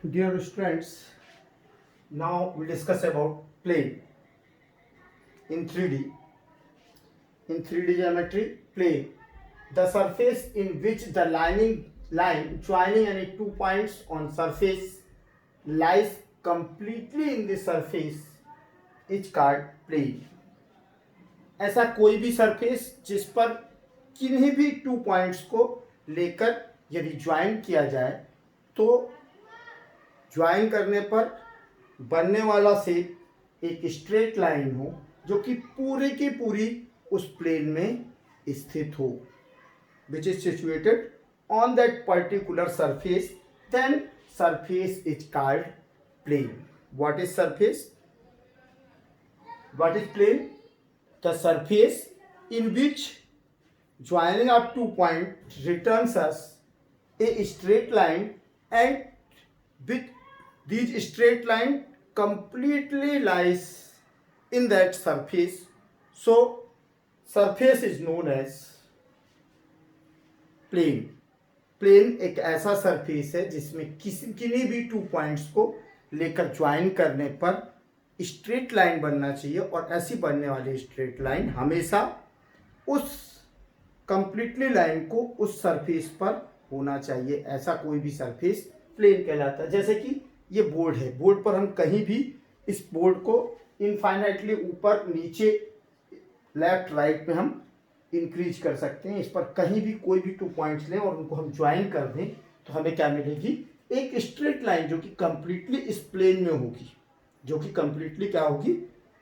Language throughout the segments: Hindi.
Dear students, now we discuss about plane in 3D. In 3D geometry, plane, the surface in which the line joining any 2 points on surface lies completely in the surface is called plane. ऐसा कोई भी सरफेस जिस पर किन्हीं भी 2 पॉइंट्स को लेकर यदि ज्वाइन किया जाए तो ज्वाइन करने पर बनने वाला शेप एक स्ट्रेट लाइन हो जो कि पूरी की पूरी उस प्लेन में स्थित हो, which is situated on that particular surface, then surface is called plane. What is surface? What is plane? The surface in which joining up 2 points returns us a straight line, and with these straight line completely lies in that surface. So surface is known as plane. Plane एक ऐसा सरफेस है जिसमें किन्हीं भी 2 पॉइंट्स को लेकर ज्वाइन करने पर स्ट्रेट लाइन बनना चाहिए, और ऐसी बनने वाली स्ट्रेट लाइन हमेशा उस कंप्लीटली लाइन को उस सरफेस पर होना चाहिए. ऐसा कोई भी सरफेस प्लेन कहलाता है. जैसे कि ये बोर्ड है, बोर्ड पर हम कहीं भी इस बोर्ड को इनफाइनाइटली ऊपर नीचे लेफ्ट राइट में हम इंक्रीज कर सकते हैं. इस पर कहीं भी कोई भी 2 पॉइंट्स लें और उनको हम ज्वाइन कर दें तो हमें क्या मिलेगी? एक स्ट्रेट लाइन जो कि कंप्लीटली इस प्लेन में होगी, जो कि कंप्लीटली क्या होगी?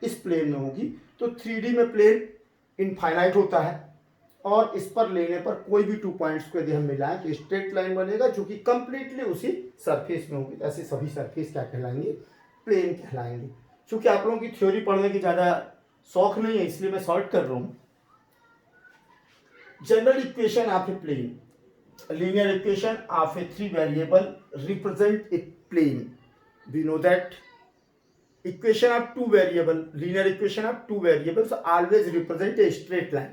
इस प्लेन में होगी. तो 3D में प्लेन इनफाइनाइट होता है और इस पर लेने पर कोई भी 2 पॉइंट्स को यदि हम मिलाएं तो स्ट्रेट लाइन बनेगा जो कि कंप्लीटली उसी सरफेस में होगी. ऐसे सभी सरफेस क्या कहलाएंगे? प्लेन कहलाएंगे. क्योंकि आप लोगों की थ्योरी पढ़ने की ज़्यादा शौक नहीं है इसलिए मैं शॉर्ट कर रहा हूँ. General equation of a plane, linear equation of a 3 variable represent a plane. We know that equation of 2 variable, linear equation of 2 variables always represent a straight line.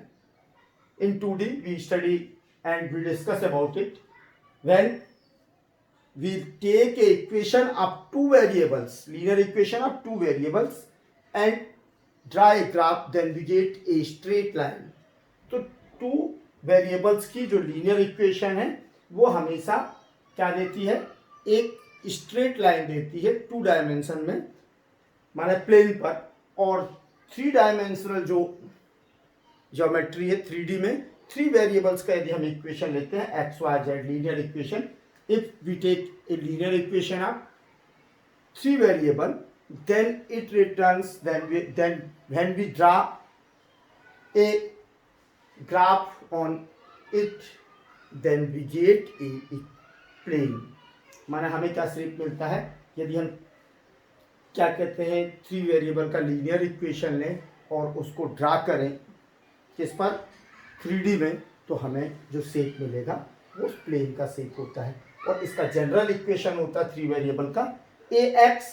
In 2D we study and we discuss about it. When we take a equation of 2 variables, linear equation of 2 variables, and draw a graph, then we get a straight line. तो 2 variables की जो linear equation है वो हमेशा क्या देती है? एक straight line देती है 2 डायमेंशन में, माने प्लेन पर. और 3 डायमेंशनल जो ज्योमेट्री है 3D में 3 वेरिएबल्स का यदि हम इक्वेशन लेते हैं X Y Z linear equation, if we take a linear equation of 3 variable then it returns, then when we draw a graph on it then we get a plane. माने हमें क्या शेप मिलता है? यदि हम क्या कहते हैं 3 वेरिएबल का लीनियर इक्वेशन लें और उसको ड्रा करें किस पर? 3D में, तो हमें जो शेप मिलेगा वो प्लेन का शेप होता है. और इसका जनरल इक्वेशन होता है 3 वेरिएबल का ax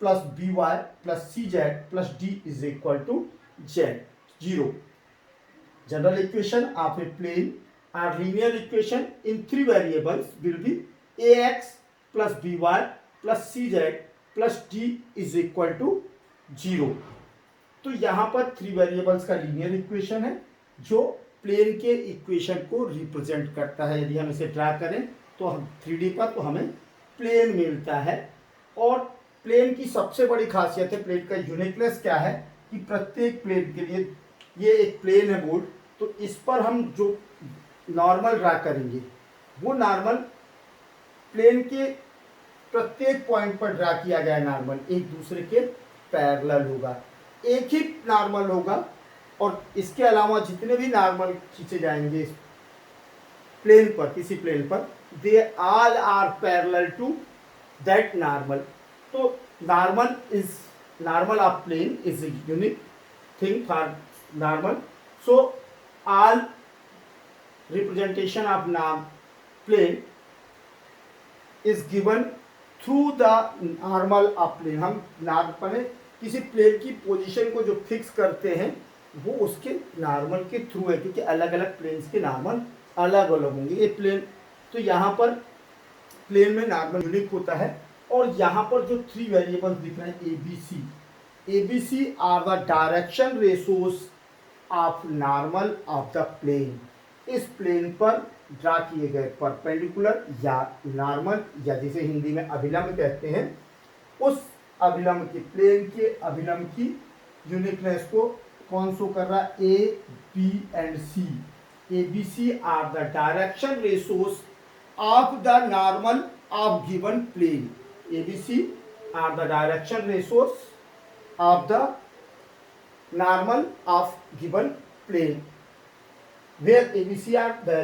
plus b y plus c z plus d is equal to z 0. General equation of a plane or linear equation in 3 variables will be ax plus b y plus c z plus d is equal to 0. तो यहां पर 3 वेरिएबल्स का लीनियर इक्वेशन है जो प्लेन के इक्वेशन को रिप्रेजेंट करता है. यदि हम इसे ड्रा करें तो हम 3D पर तो हमें प्लेन मिलता है. और प्लेन की सबसे बड़ी खासियत है, प्लेन का यूनिकनेस क्या है कि प्रत्येक प्लेन के लिए, ये एक प्लेन है बोर्ड, तो इस पर हम जो नॉर्मल ड्रा करेंगे वो नॉर्मल प्लेन के प्रत्येक पॉइंट पर ड्रा किया गया नॉर्मल एक दूसरे के पैरेलल होगा, एक ही नॉर्मल होगा. और इसके अलावा जितने भी नॉर्मल खींचे जाएंगे इस प्लेन पर, किसी प्लेन पर, they all are parallel to that normal. तो normal of plane is a unique thing for normal. So all representation of plane is given through the normal of plane. हम नॉर्मल किसी प्लेन की पोजीशन को जो फिक्स करते हैं वो उसके नॉर्मल के थ्रू है, क्योंकि अलग अलग प्लेन्स के नॉर्मल अलग अलग होंगे. ये प्लेन, तो यहाँ पर प्लेन में नॉर्मल यूनिक होता है और यहाँ पर जो 3 वेरिएबल्स दिख रहे हैं A B C are the direction ratios of normal of the plane. इस प्लेन पर ड्रा किए गए परपेंडिकुलर या नॉर्मल या जिसे हिंदी में अभिलंब कहते हैं, उस अभिलंब के प्लेन के अभिलंब की यूनिटनेस को कौन शो कर रहा है? A B and C. A B C are the direction ratios of the normal of given plane. A B C are the direction ratios of the normal of given plane where ABC are the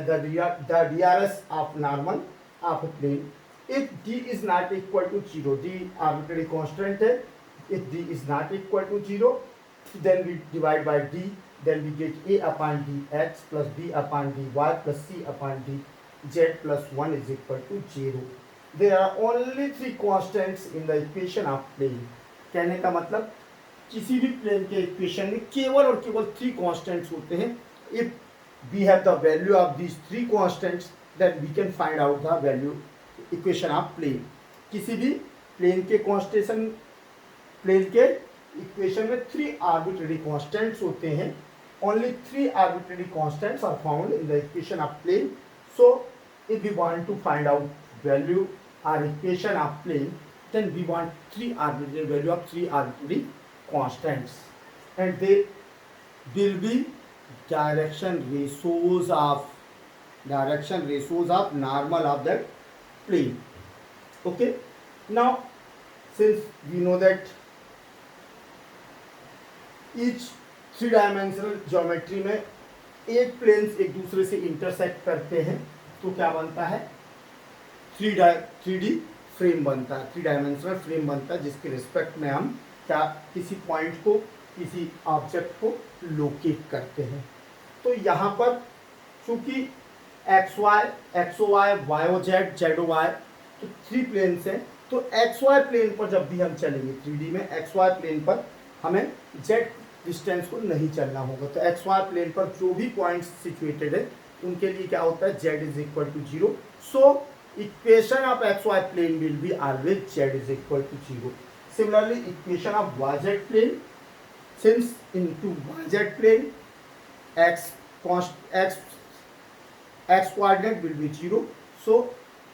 DRS of normal of a plane. If D is not equal to 0, D arbitrary constant है, if D is not equal to 0, then we divide by D, then we get A upon D X plus B upon D Y plus C upon D Z plus 1 is equal to 0. There are only 3 constants in the equation of plane. कहने का मतलब किसी भी प्लेन के इक्वेशन में केवल और केवल 3 कांस्टेंट्स होते हैं। If we have the value of these 3 constants then we can find out the value equation of plane. किसी भी प्लेन के इक्वेशन में 3 आर्बिट्रेरी कांस्टेंट्स होते हैं। Only 3 arbitrary constants are found in the equation of plane. So if we want to find out value or equation of plane, then we want 3 arbitrary value of 3 arbitrary constants, and they will be direction ratios of normal of that plane. Okay, now since we know that each 3-dimensional geometry में एक प्लेन्स एक दूसरे से इंटरसेक्ट करते हैं, तो क्या बनता है? 3D फ्रेम बनता है, 3-डायमेंशनल फ्रेम बनता है, जिसके रिस्पेक्ट में हम क्या किसी पॉइंट को, किसी ऑब्जेक्ट को लोकेट करते हैं। तो यहाँ पर चूंकि X Y Y O Z Z O Y, तो 3 प्लेन्स हैं, तो एक्स वाई प्लेन पर जब भी हम चलेंगे 3D में, एक्स वाई प्लेन पर हमें जेड डिस्टेंस को नहीं चलना होगा। तो एक्स वाई प्लेन पर जो भी पॉइंट्स सिचुएटेड है उनके लिए क्या होता है? Z is equal to 0। So equation of xy plane will be always z is equal to 0. Similarly, equation of yz plane, since into yz plane x coordinate will be 0, so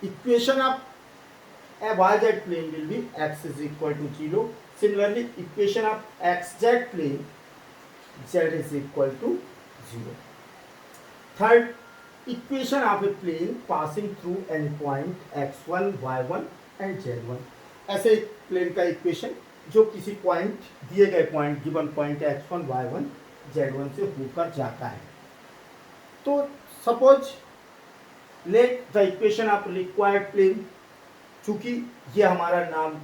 equation of yz plane will be x is equal to 0. Similarly, equation of xz plane z is equal to 0. Third, equation of a plane passing through any point x1 y1 and z1। ऐसे प्लेन का इक्वेशन जो किसी पॉइंट, दिए गए point, given point x1 y1 z1 से होकर जाता है। तो suppose let the equation of required plane, चूंकि ये हमारा नाम